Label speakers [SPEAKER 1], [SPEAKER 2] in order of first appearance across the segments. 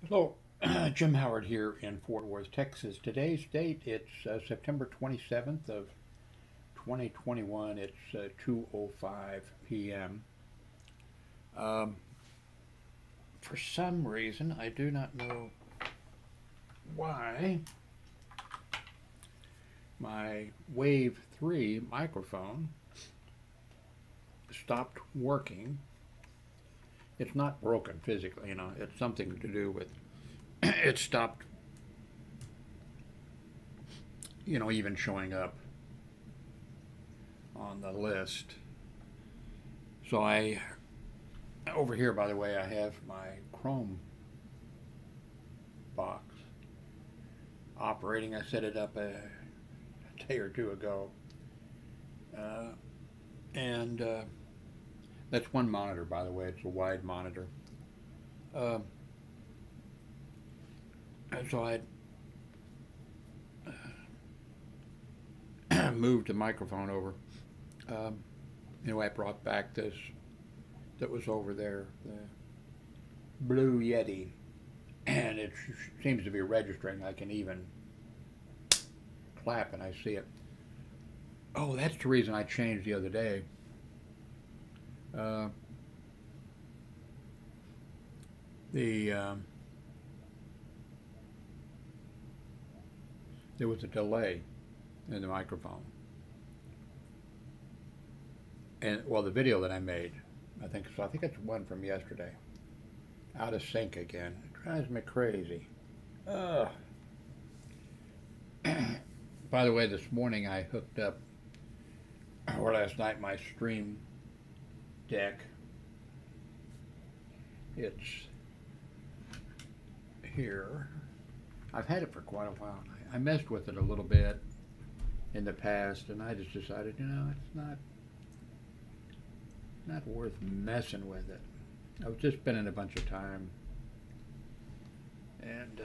[SPEAKER 1] Hello, Jim Howard here in Fort Worth, Texas. Today's date, it's September 27th of 2021. It's 2:05 p.m. Um, for some reason, I do not know why, my Wave 3 microphone stopped working. It's not broken physically, it's something to do with it stopped, even showing up on the list. So over here, by the way, I have my Chrome box operating. I set it up a day or two ago. And That's one monitor, by the way. It's a wide monitor. Uh, so I moved the microphone over. I brought back this that was over there, the Blue Yeti, and it seems to be registering. I can even clap and I see it. Oh, that's the reason I changed the other day. Uh, the There was a delay in the microphone, and well, the video that I made, I think so. I think it's one from yesterday. Out of sync again. It drives me crazy. Ugh. By the way, this morning I hooked up, or last night, my stream deck. It's here. I've had it for quite a while. I messed with it a little bit in the past, and I just decided, it's not worth messing with it. I've just spending a bunch of time, and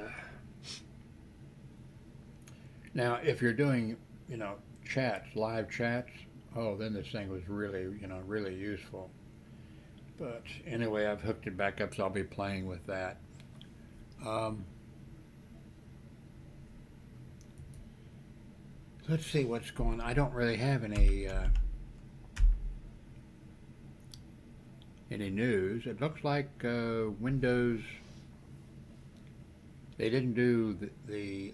[SPEAKER 1] now if you're doing, chats, live chats, oh, then this thing was really, really useful. But anyway, I've hooked it back up, so I'll be playing with that. Um, let's see what's going on. I don't really have any news. It looks like Windows, they didn't do the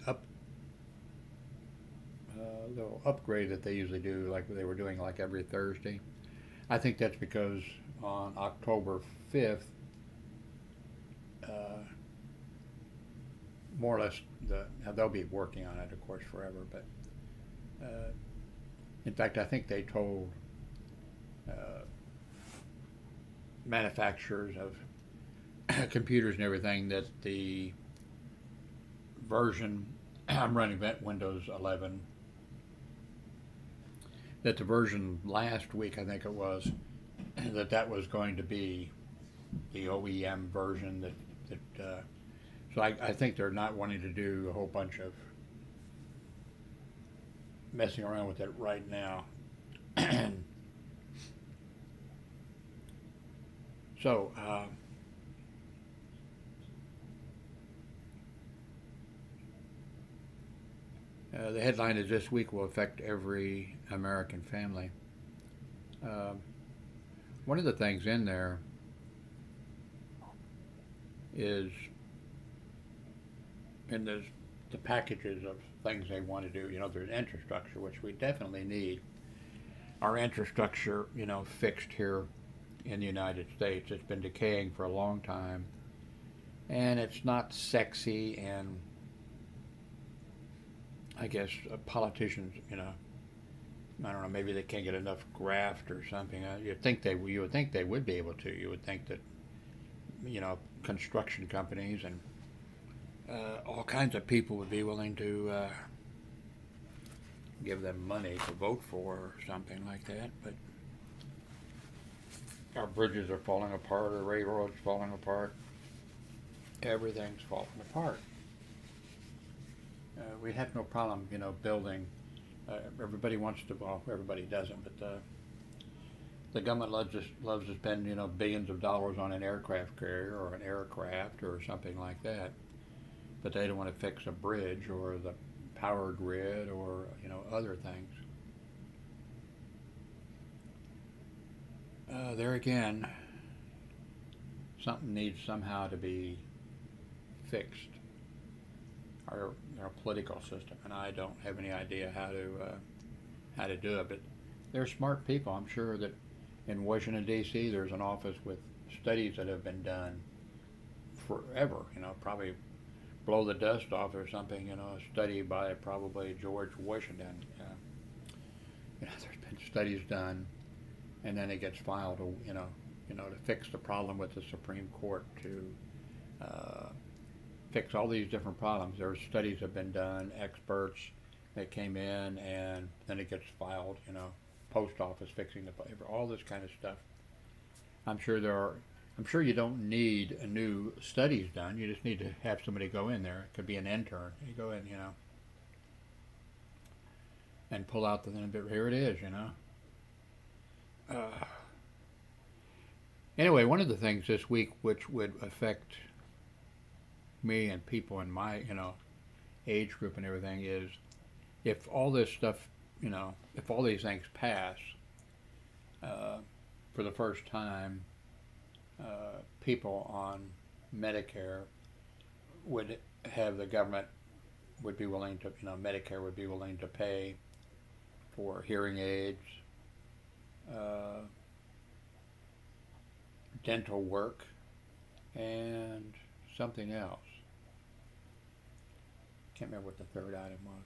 [SPEAKER 1] little upgrade that they usually do, like they were doing like every Thursday. I think that's because on October 5th, more or less, now they'll be working on it, of course, forever. But in fact, I think they told manufacturers of computers and everything that the version, I'm running Windows 11, that the version last week, I think it was, that was going to be the OEM version so I think they're not wanting to do a whole bunch of messing around with it right now. So the headline is "This week will affect every American family." One of the things in there is in the packages of things they want to do. There's infrastructure, which we definitely need. Our infrastructure, fixed here in the United States. It's been decaying for a long time, and it's not sexy. And I guess politicians, I don't know, maybe they can't get enough graft or something. You would think they would be able to. You would think that, construction companies and all kinds of people would be willing to give them money to vote for or something like that. But our bridges are falling apart, our railroads falling apart, everything's falling apart. We have no problem, everybody wants to, well, everybody doesn't, but The government loves to spend, you know, billions of dollars on an aircraft carrier or an aircraft or something like that, but they don't want to fix a bridge or the power grid or, you know, other things. There again, something needs somehow to be fixed. Our political system, and I don't have any idea how to do it. But they're smart people. I'm sure that in Washington D.C. there's an office with studies that have been done forever. You know, probably blow the dust off or something. You know, a study by probably George Washington. You know, there's been studies done, and then it gets filed. To fix the problem with the Supreme Court to fix all these different problems. There's studies have been done, experts that came in, and then it gets filed. You know, post office fixing the paper, all this kind of stuff. I'm sure you don't need a new studies done. You just need to have somebody go in there. It could be an intern. You go in, you know, and pull out the thing. Here it is, you know. Anyway, one of the things this week which would affect me and people in my, you know, age group and everything is if all this stuff, you know, if all these things pass, for the first time, people on Medicare would have the government would be willing to, you know, Medicare would be willing to pay for hearing aids, dental work, and something else. Can't remember what the third item was.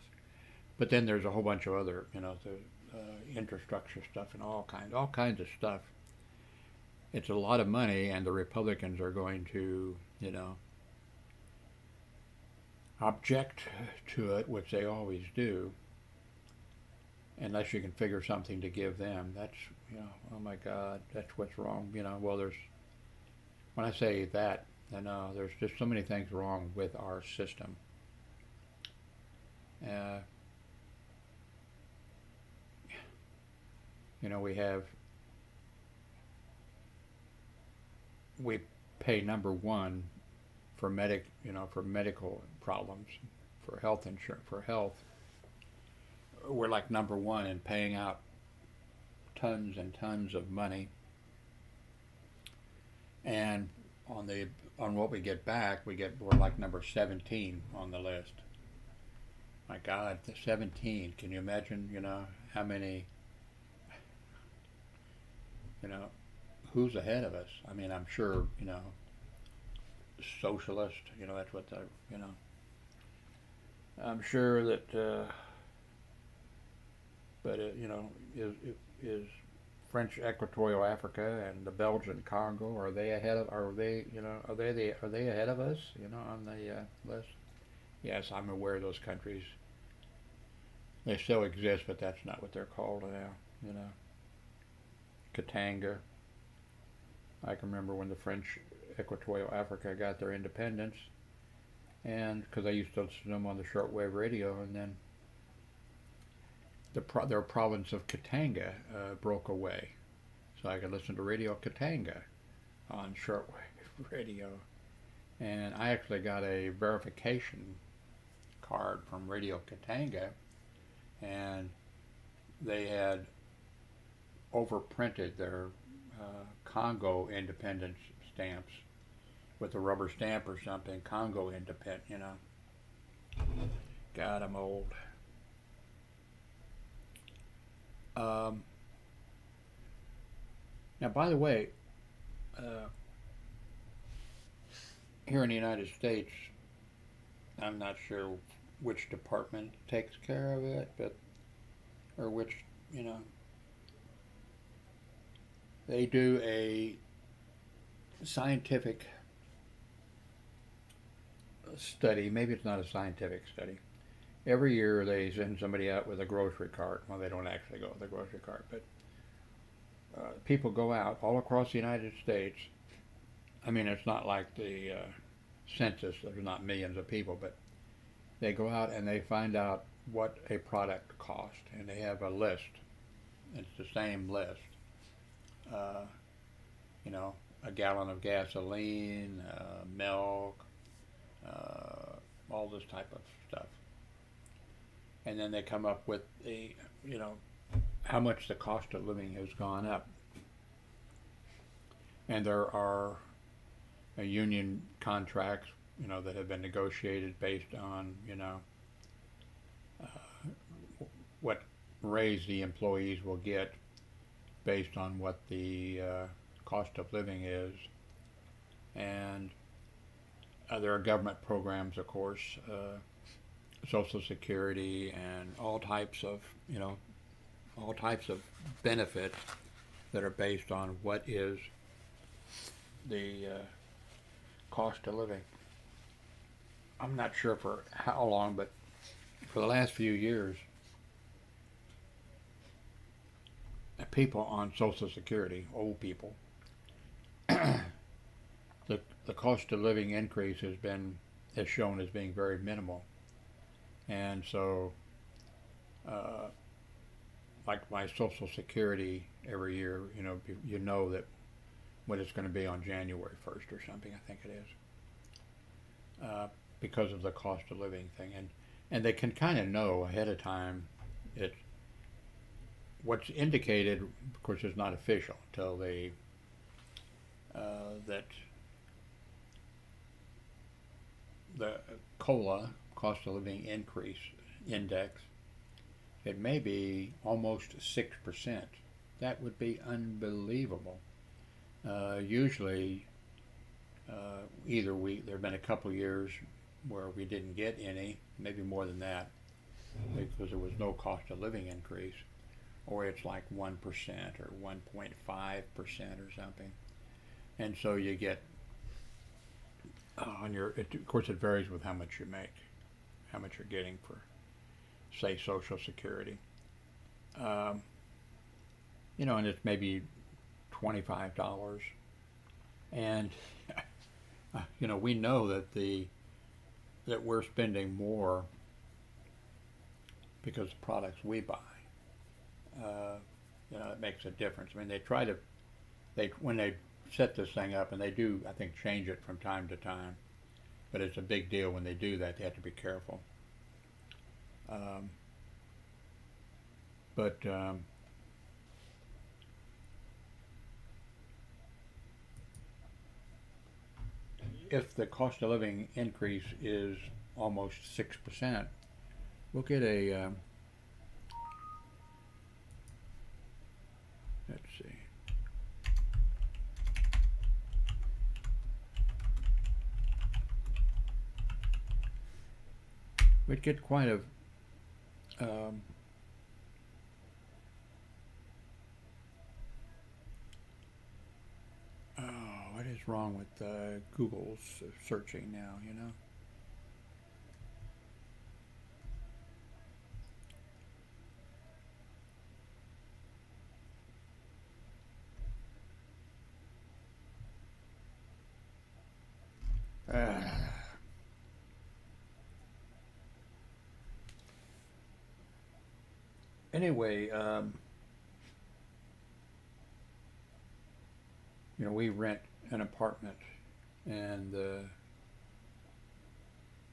[SPEAKER 1] But then there's a whole bunch of other, you know, the infrastructure stuff and all kinds of stuff. It's a lot of money, and the Republicans are going to, you know, object to it, which they always do, unless you can figure something to give them. That's, you know, oh my God, that's what's wrong. You know, well, when I say that, I know there's just so many things wrong with our system. You know, we pay number one for medical problems, for health insurance, for health. We're like number one in paying out tons and tons of money, and on what we get back, we're like number 17 on the list. My God, 17. Can you imagine, you know, how many, you know, who's ahead of us? I mean, I'm sure, you know, socialist, you know, that's what you know. I'm sure that, you know, is French Equatorial Africa and the Belgian Congo, are they ahead of us, you know, on the list? Yes, I'm aware of those countries. They still exist, but that's not what they're called now, you know. Katanga. I can remember when the French Equatorial Africa got their independence, and because I used to listen to them on the shortwave radio, and then their province of Katanga broke away, so I could listen to Radio Katanga on shortwave radio, and I actually got a verification card from Radio Katanga, and they had overprinted their Congo independence stamps with a rubber stamp or something. Congo independent, you know. God, I'm old. Now, by the way, here in the United States, I'm not sure which department takes care of it, or which, you know, they do a scientific study. Maybe it's not a scientific study. Every year they send somebody out with a grocery cart. Well, they don't actually go with a grocery cart, but people go out all across the United States. I mean, it's not like the census. There's not millions of people, but they go out and they find out what a product costs, and they have a list. It's the same list. uh, you know, a gallon of gasoline, milk, all this type of stuff. And then they come up with the, you know, how much the cost of living has gone up. And there are union contracts, you know, that have been negotiated based on, you know, what raise the employees will get based on what the cost of living is. And there are government programs, of course, Social Security and all types of, you know, all types of benefits that are based on what is the cost of living. I'm not sure for how long, but for the last few years, people on Social Security, old people, the cost of living increase has shown as being very minimal. And so, like my Social Security every year, you know that what it's going to be on January 1st or something, I think it is, because of the cost of living thing. And they can kind of know ahead of time what's indicated, of course, is not official until they, that the COLA, cost of living increase index, it may be almost 6%. That would be unbelievable. Usually, either there have been a couple of years where we didn't get any, maybe more than that, because there was no cost of living increase, or it's like 1% or 1.5% or something. And so you get of course it varies with how much you make, how much you're getting for, say, Social Security. And it's maybe $25. And, we know that we're spending more because of products we buy. It makes a difference. I mean, when they set this thing up, and they do, I think, change it from time to time, but it's a big deal when they do that. They have to be careful. If the cost of living increase is almost 6%, we'll get a, let's see, we'd get quite a, what is wrong with Google's searching now, Anyway, we rent an apartment, and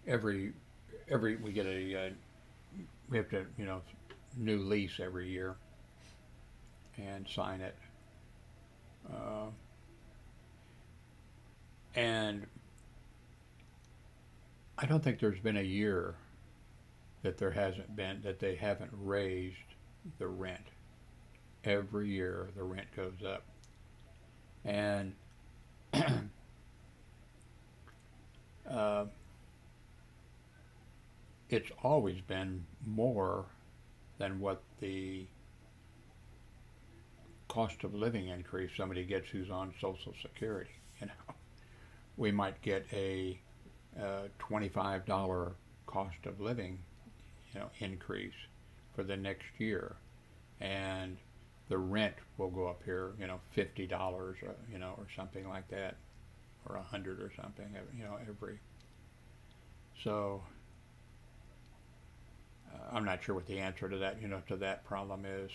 [SPEAKER 1] every we get we have to new lease every year and sign it, and I don't think there's been a year that they haven't raised the rent. Every year the rent goes up, and it's always been more than what the cost of living increase somebody gets who's on Social Security. We might get a $25 cost of living increase for the next year, and the rent will go up here, $50, or something like that, or $100 or something, every. So I'm not sure what the answer to that, to that problem is.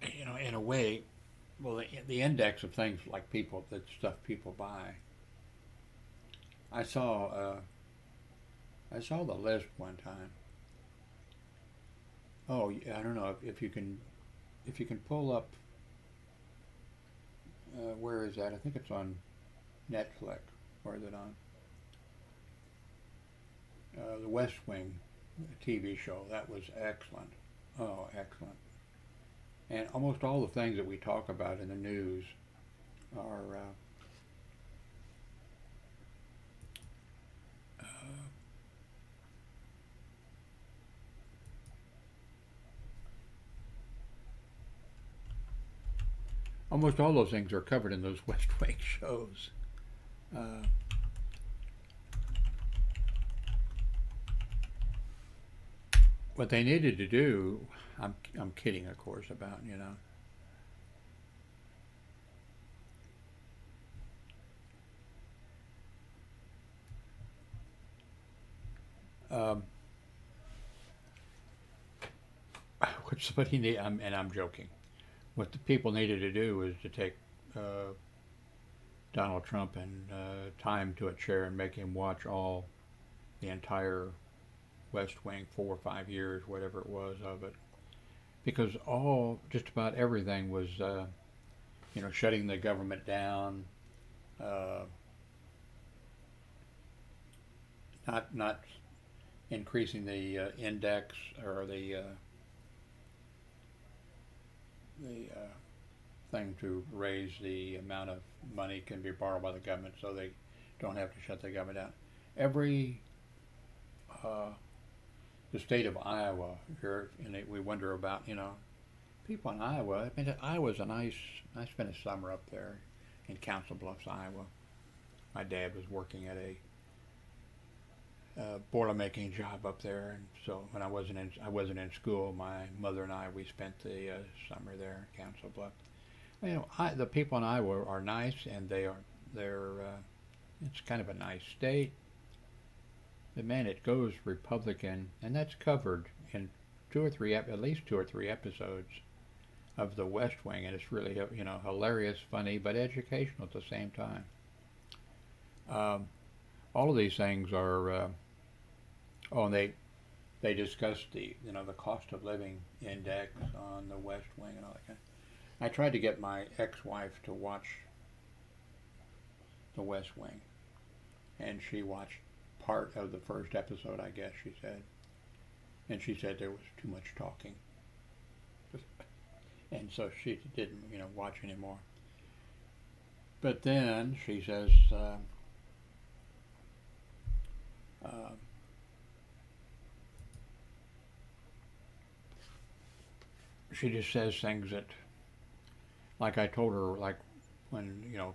[SPEAKER 1] you know, in a way, well, the index of things like people, that stuff people buy. I saw, I saw the list one time. Oh, I don't know if you can pull up, where is that? I think it's on Netflix. Where is it on? The West Wing TV show. That was excellent. Oh, excellent. And almost all the things that we talk about in the news are almost all those things are covered in those West Wing shows. Uh, what they needed to do, I'm kidding, of course, about, you know. Um, what somebody need, and I'm joking. What the people needed to do was to take Donald Trump and tie him to a chair and make him watch all the entire West Wing, 4 or 5 years, whatever it was of it, because just about everything was, you know, shutting the government down, uh, not increasing the index or the thing to raise the amount of money can be borrowed by the government, so they don't have to shut the government down. Every uh, the state of Iowa here, and we wonder about, you know, people in Iowa. I mean, Iowa's a nice. I spent a summer up there in Council Bluffs, Iowa. My dad was working at a boiler making job up there, and so when I wasn't in school. My mother and we spent the summer there in Council Bluffs. You know, the people in Iowa are nice, and they're it's kind of a nice state. But man, it goes Republican, and that's covered in at least 2 or 3 episodes of The West Wing, and it's really, you know, hilarious, funny, but educational at the same time. Um, all of these things are. Oh, and they discussed the, you know, the cost of living index on The West Wing and all that kind of. I tried to get my ex-wife to watch The West Wing, and she watched part of the first episode, I guess she said, and she said there was too much talking, and so she didn't, you know, watch anymore. But then she says, uh, she just says things that, like I told her, like when, you know,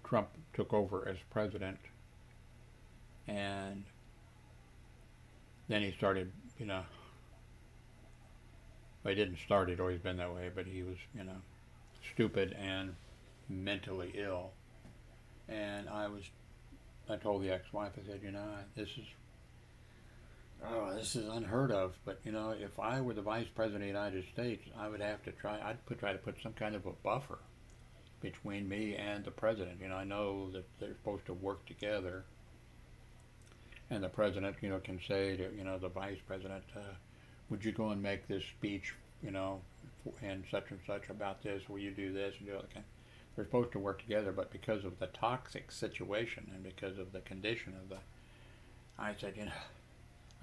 [SPEAKER 1] Trump took over as president, and then he started, you know, well, he didn't start it, always been that way, but he was, you know, stupid and mentally ill. And I told the ex-wife, I said, you know, this is unheard of. But, you know, if I were the vice president of the United States, I would have to try to put some kind of a buffer between me and the president. You know, I know that they're supposed to work together, and the president, you know, can say to, you know, the vice president, would you go and make this speech, you know, and such about this? Will you do this and do that? They're supposed to work together, but because of the toxic situation and because of the condition of the, I said, you know,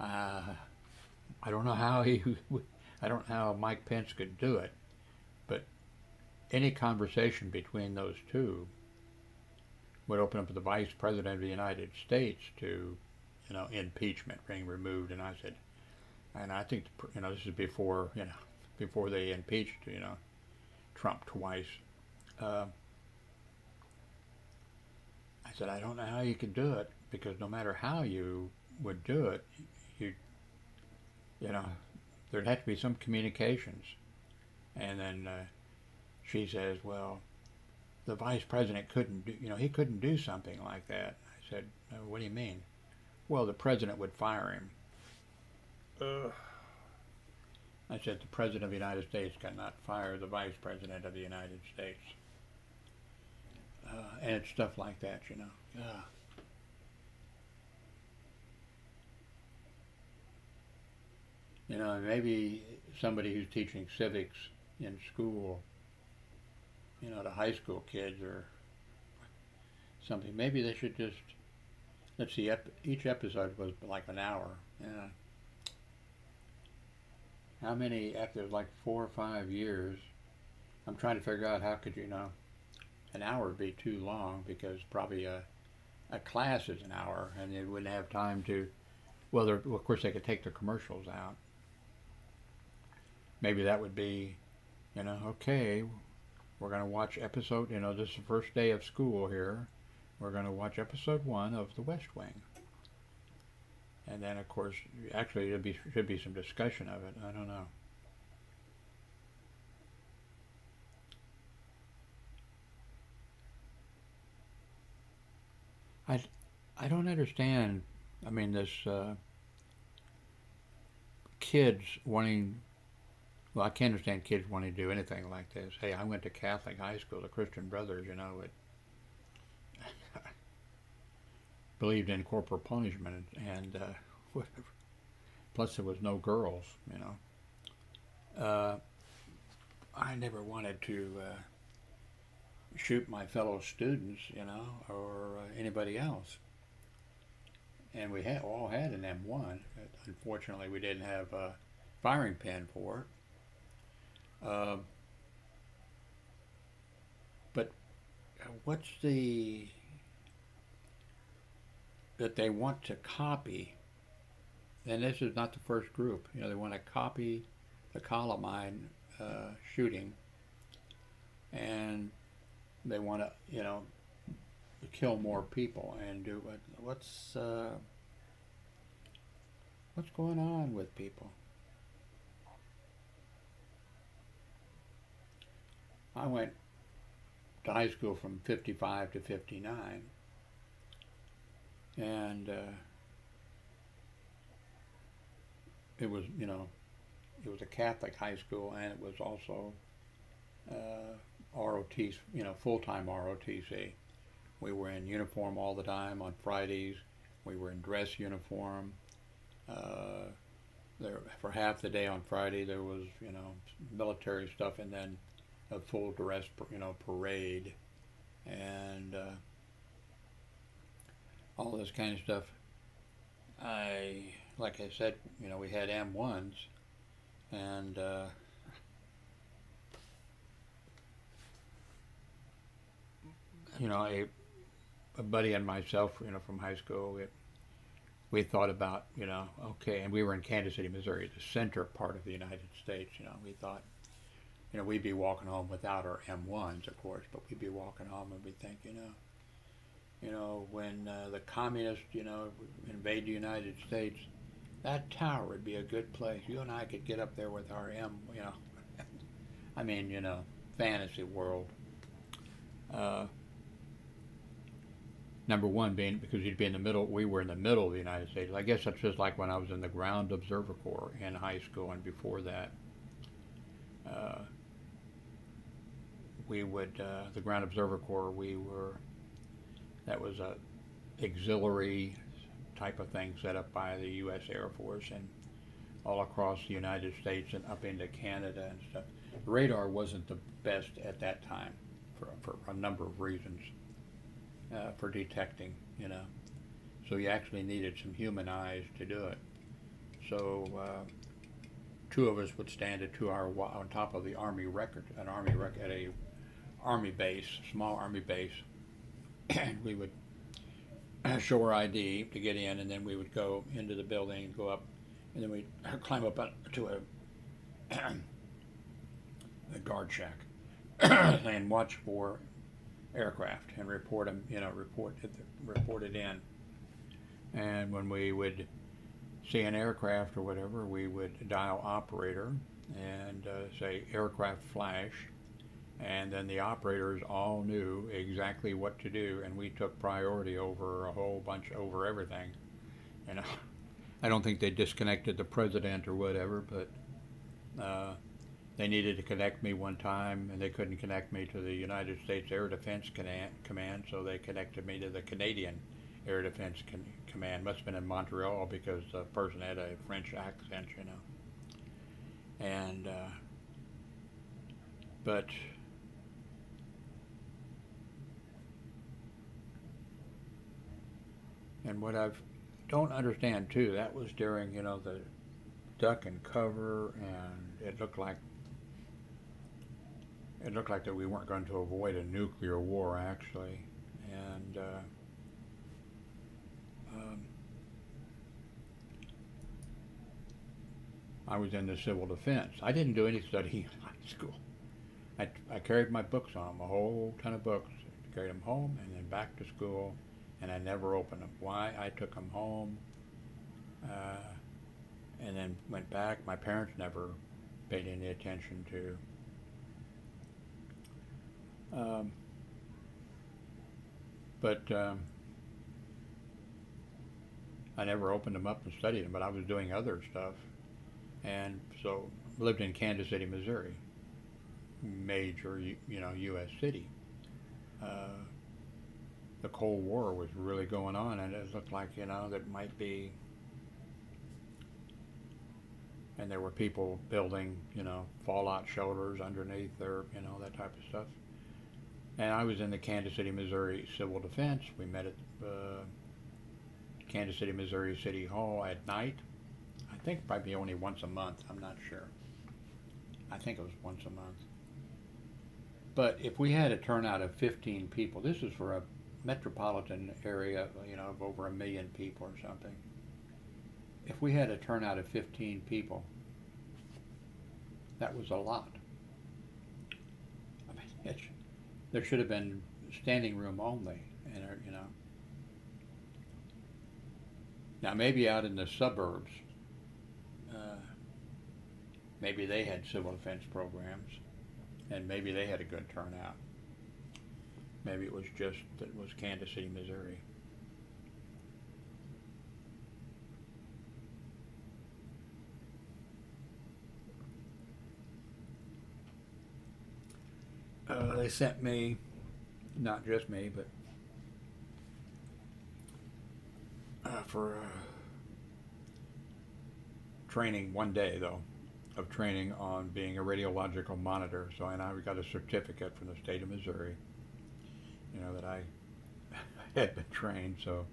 [SPEAKER 1] I don't know how I don't know how Mike Pence could do it, but any conversation between those two would open up the vice president of the United States to, you know, impeachment being removed. And I said, and I think, you know, this is before, you know, before they impeached, you know, Trump twice. I said, I don't know how you could do it, because no matter how you would do it, you know, there'd have to be some communications. And then she says, well, the vice president couldn't do, you know, he couldn't do something like that. I said, what do you mean? Well, the president would fire him. Ugh. I said the President of the United States cannot fire the Vice President of the United States. And it's stuff like that, you know. You know, maybe somebody who's teaching civics in school, you know, to high school kids or something, maybe they should just, let's see, each episode was like an hour. Yeah. How many, after like 4 or 5 years, I'm trying to figure out how could, you know, an hour would be too long because probably a class is an hour and they wouldn't have time to, well, of course they could take the commercials out. Maybe that would be, you know, okay, we're going to watch episode, you know, this is the first day of school here. We're going to watch episode 1 of The West Wing. And then, of course, actually, there should be some discussion of it. I don't know. I don't understand. I mean, this kids wanting. Well, I can't understand kids wanting to do anything like this. Hey, I went to Catholic high school. The Christian Brothers, you know, it believed in corporal punishment and whatever. Plus, there was no girls, you know. I never wanted to shoot my fellow students, you know, or anybody else. And we all had an M1. Unfortunately, we didn't have a firing pin for it. But what's the that they want to copy? And this is not the first group. You know, they want to copy the Columbine shooting, and they want to, you know, kill more people and do what's going on with people? I went to high school from 55 to 59, and it was, you know, it was a Catholic high school, and it was also ROTC, you know, full-time ROTC. We were in uniform all the time on Fridays. We were in dress uniform. There for half the day on Friday there was, you know, military stuff, and then a full dress, you know, parade, and all this kind of stuff. Like I said, you know, we had M1s, and you know, a buddy and myself, you know, from high school, we thought about, you know, okay, and we were in Kansas City, Missouri, the center part of the United States. You know, we thought, you know, we'd be walking home without our M1s, of course, but we'd be walking home and we'd think, you know, when the communists, you know, invade the United States, that tower would be a good place. You and I could get up there with our you know, I mean, you know, fantasy world. Number one being because you'd be in the middle, we were in the middle of the United States. I guess that's just like when I was in the Ground Observer Corps in high school, and before that, we would, the Ground Observer Corps, that was a auxiliary type of thing set up by the U.S. Air Force and all across the United States and up into Canada and stuff. The radar wasn't the best at that time for a number of reasons. For detecting, you know, so you actually needed some human eyes to do it. So two of us would stand at 2 hour on top of the Army record, at a Army base, small Army base, and we would show our ID to get in, and then we would go into the building and go up, and then we'd climb up to a guard shack and watch for aircraft and report them, you know, report it in. And when we would see an aircraft or whatever, we would dial operator and say aircraft flash, and then the operators all knew exactly what to do, and we took priority over a whole bunch, over everything. You know, I don't think they disconnected the president or whatever, but They needed to connect me one time, and they couldn't connect me to the United States Air Defense Command, so they connected me to the Canadian Air Defense Command. Must have been in Montreal because the person had a French accent, you know. And but and what I don't understand too, that was during, you know, the duck and cover, and it looked like that we weren't going to avoid a nuclear war, actually. And I was in the civil defense. I didn't do any study in high school. I carried my books on, a whole ton of books. Carried them home and then back to school, and I never opened them. Why? I took them home and then went back. My parents never paid any attention to. But I never opened them up and studied them, but I was doing other stuff. And so lived in Kansas City, Missouri, major, you know, U.S. city. The Cold War was really going on, and it looked like, you know, that might be, and there were people building, you know, fallout shelters underneath there, you know, that type of stuff. And I was in the Kansas City, Missouri Civil Defense. We met at Kansas City, Missouri City Hall at night. I think probably only once a month. I'm not sure. I think it was once a month. But if we had a turnout of 15 people, this is for a metropolitan area, you know, of over 1 million people or something. If we had a turnout of 15 people, that was a lot. I mean, there should have been standing room only, and you know. Now maybe out in the suburbs, maybe they had civil defense programs, and maybe they had a good turnout. Maybe it was just that it was Kansas City, Missouri. They sent me, not just me, but for training one day, though, of training on being a radiological monitor. So, and I got a certificate from the state of Missouri, you know, that I had been trained. So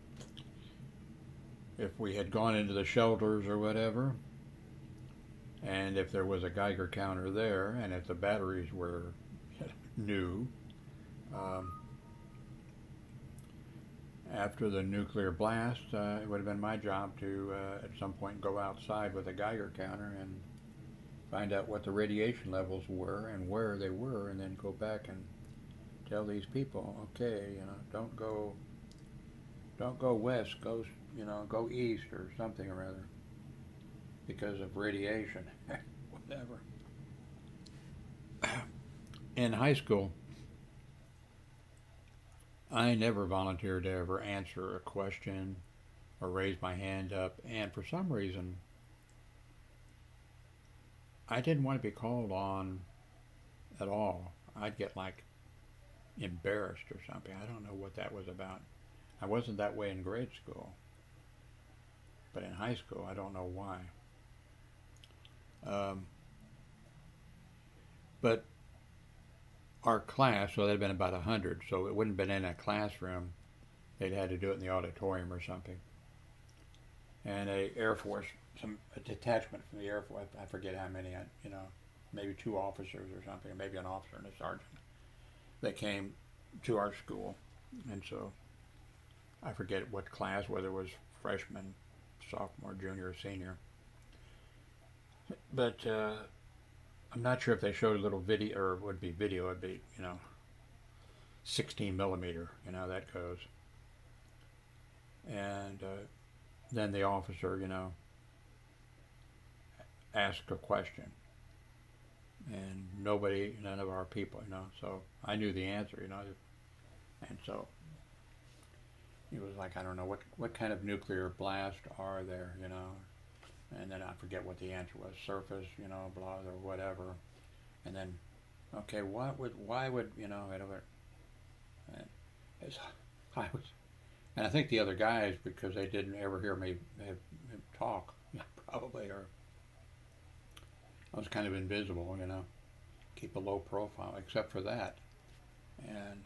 [SPEAKER 1] if we had gone into the shelters or whatever, and if there was a Geiger counter there, and if the batteries were new, after the nuclear blast, it would have been my job to at some point go outside with a Geiger counter and find out what the radiation levels were and where they were, and then go back and tell these people, okay, you know, don't go west, go, you know, go east or something or other because of radiation, whatever. In high school, I never volunteered to ever answer a question or raise my hand up, and for some reason, I didn't want to be called on at all. I'd get like embarrassed or something. I don't know what that was about. I wasn't that way in grade school, but in high school, I don't know why. But our class, so there'd been about 100, so it wouldn't have been in a classroom. They'd had to do it in the auditorium or something. And a detachment from the Air Force, I forget how many, you know, maybe 2 officers or something, maybe an officer and a sergeant, that came to our school. And so I forget what class, whether it was freshman, sophomore, junior, or senior. But I'm not sure if they showed a little video, or it would be video, it'd be, you know, 16 millimeter, you know, that goes. And then the officer, you know, asked a question. And none of our people, you know, so I knew the answer, you know. And so it was like, I don't know, what kind of nuclear blast are there, you know? And then I forget what the answer was, surface, you know, blah, or whatever. And then, okay, why would, you know, whatever. And I was, and I think the other guys, because they didn't ever hear me talk, probably, or I was kind of invisible, you know, keep a low profile, except for that. And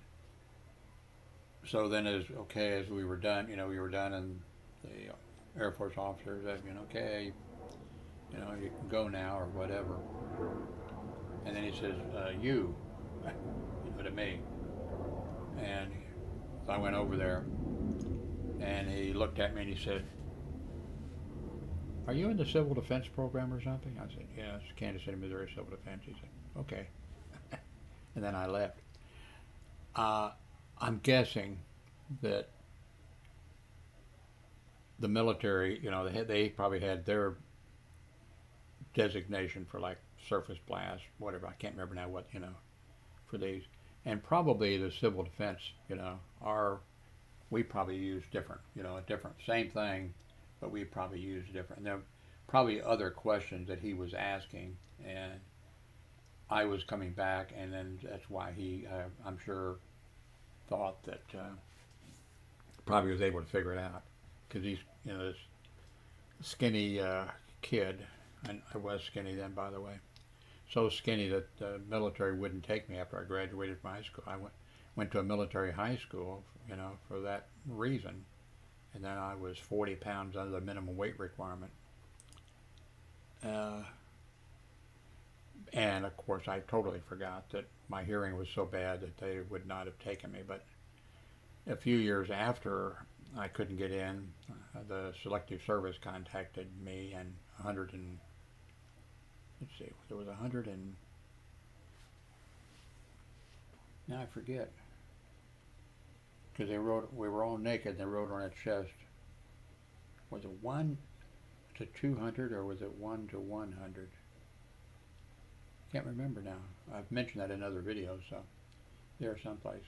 [SPEAKER 1] so then as we were done, you know, and the Air Force officer said, you know, okay, you know, you can go now or whatever. And then he says, you know, to me. And so I went over there and he looked at me and he said, are you in the Civil Defense program or something? I said, yes, Kansas City, Missouri Civil Defense. He said, okay. And then I left. I'm guessing that the military, you know, they probably had their designation for like surface blast, whatever. I can't remember now what, you know, for these. And probably the Civil Defense, you know, we probably use different, you know, same thing, but we probably use different. And there are probably other questions that he was asking, and I was coming back, and then that's why he, I'm sure, thought that probably was able to figure it out, because he's, you know, this skinny kid, and I was skinny then, by the way, so skinny that the military wouldn't take me after I graduated from high school. I went to a military high school, you know, for that reason, and then I was 40 pounds under the minimum weight requirement. And of course I totally forgot that my hearing was so bad that they would not have taken me. But a few years after I couldn't get in, the Selective Service contacted me, and there was 100 and, now I forget, because they wrote, we were all naked, and they wrote on our chest, was it 1 to 200 or was it 1 to 100? Can't remember now. I've mentioned that in other videos, so there someplace.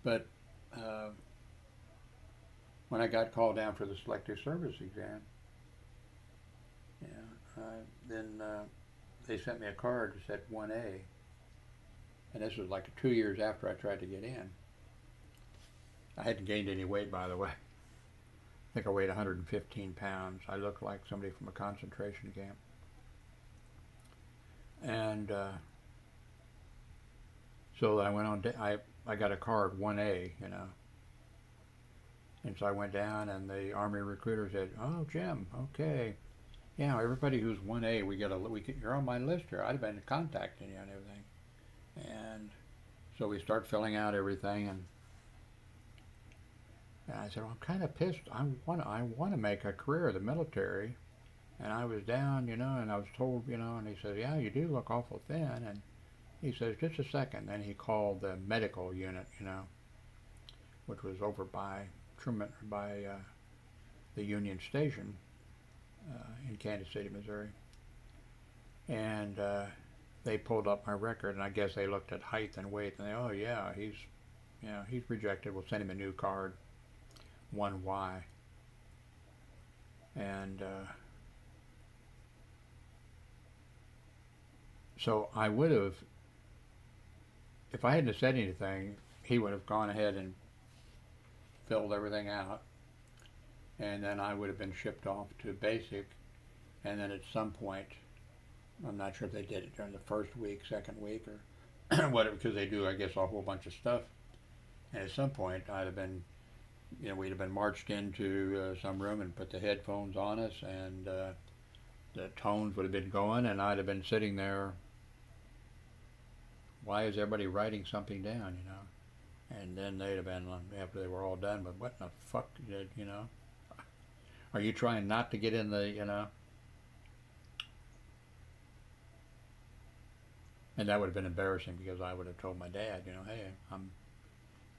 [SPEAKER 1] But when I got called down for the Selective Service exam, then they sent me a card that said 1A, and this was like 2 years after I tried to get in. I hadn't gained any weight, by the way. I think I weighed 115 pounds. I looked like somebody from a concentration camp. And so I went on, I got a card, 1A, you know. And so I went down, and the Army recruiter said, oh, Jim, okay. Yeah, everybody who's 1A, you're on my list here. I'd have been contacting you and everything. And so we start filling out everything, and I said, well, I'm kind of pissed. I want to make a career in the military. And I was down, you know, and I was told, you know, and he said, yeah, you do look awful thin. And he says, just a second. Then he called the medical unit, you know, which was over by the Union Station in Kansas City, Missouri. And they pulled up my record, and I guess they looked at height and weight, and they, oh yeah, he's rejected. We'll send him a new card, 1Y. And so I would have, if I hadn't said anything, he would have gone ahead and filled everything out, and then I would have been shipped off to basic, and then at some point, I'm not sure if they did it during the first week, second week, or whatever, because they do, I guess, a whole bunch of stuff, and at some point, I'd have been, you know, we'd have been marched into some room and put the headphones on us, and the tones would have been going, and I'd have been sitting there, why is everybody writing something down, you know? And then they'd have been, after they were all done, but what in the fuck did, you know? Are you trying not to get in the, you know? And that would have been embarrassing, because I would have told my dad, you know, hey, I'm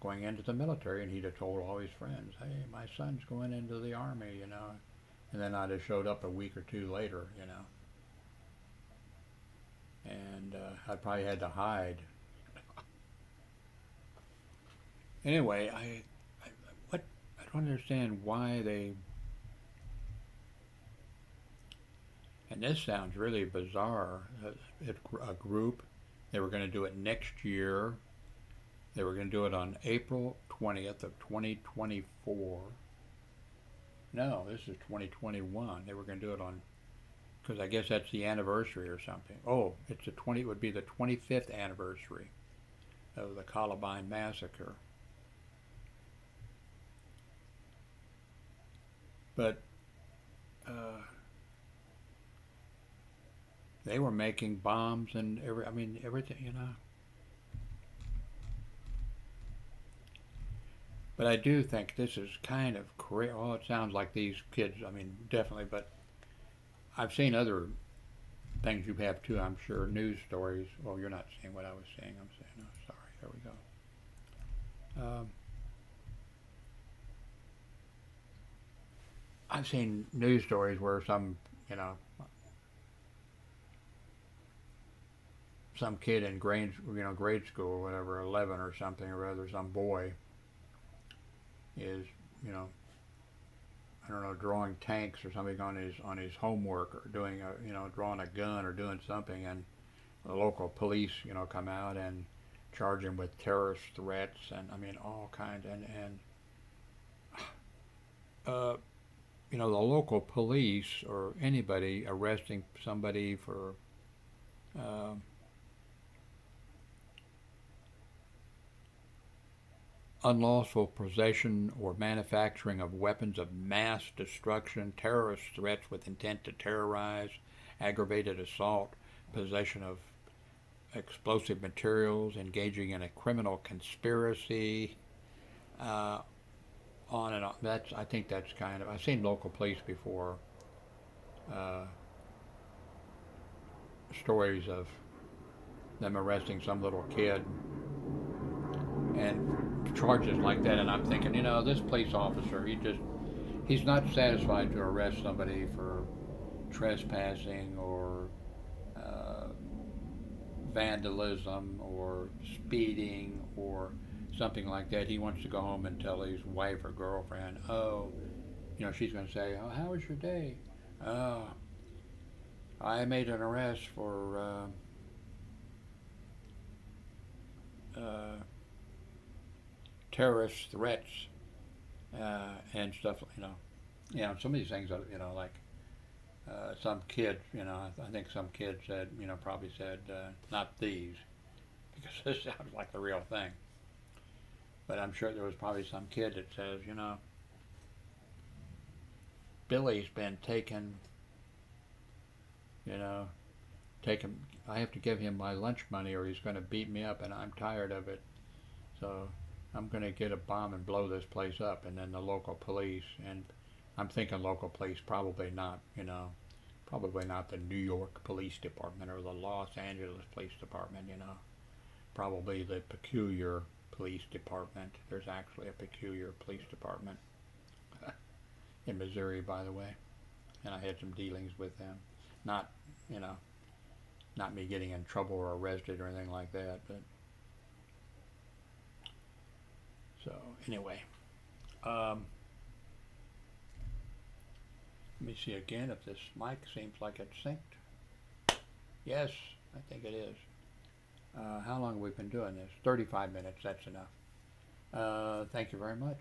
[SPEAKER 1] going into the military, and he'd have told all his friends, hey, my son's going into the Army, you know? And then I'd have showed up a week or two later, you know? And I probably had to hide. Anyway, I don't understand why they And this sounds really bizarre. A group, they were going to do it next year. They were going to do it on April 20th of 2024. No, this is 2021. They were going to do it on, because I guess that's the anniversary or something. Oh, it would be the 25th anniversary of the Columbine Massacre. But they were making bombs and everything. But I do think this is kind of crazy. Oh, it sounds like these kids, definitely, but I've seen other things you have too, I'm sure, news stories. Well, you're not seeing what I was saying. I'm saying, oh, sorry, there we go. I've seen news stories where some kid in grade school or whatever, 11 or something or other, some boy is, I don't know, drawing tanks or something on his homework, or doing drawing a gun or doing something, and the local police, come out and charge him with terrorist threats, and all kinds, and the local police or anybody arresting somebody for unlawful possession or manufacturing of weapons of mass destruction, terrorist threats with intent to terrorize, aggravated assault, possession of explosive materials, engaging in a criminal conspiracy, on and on. I think that's kind of, I've seen local police before, stories of them arresting some little kid and charges like that, and I'm thinking, this police officer, he's not satisfied to arrest somebody for trespassing or vandalism or speeding or something like that. He wants to go home and tell his wife or girlfriend, oh, she's going to say, oh, how was your day? Oh, I made an arrest for terrorist threats and stuff. Some of these things are, like some kid, I think some kid said, probably said, not these, because this sounds like the real thing. But I'm sure there was probably some kid that says, Billy's been taken, I have to give him my lunch money or he's going to beat me up, and I'm tired of it. So I'm going to get a bomb and blow this place up. And then the local police, and I'm thinking local police, probably not, probably not the New York Police Department or the Los Angeles Police Department, probably the peculiar police department. There's actually a peculiar police department in Missouri, by the way, and I had some dealings with them. Not, not me getting in trouble or arrested or anything like that, but so anyway, let me see again if this mic seems like it's synced. Yes, I think it is. How long have we been doing this? 35 minutes, that's enough. Thank you very much.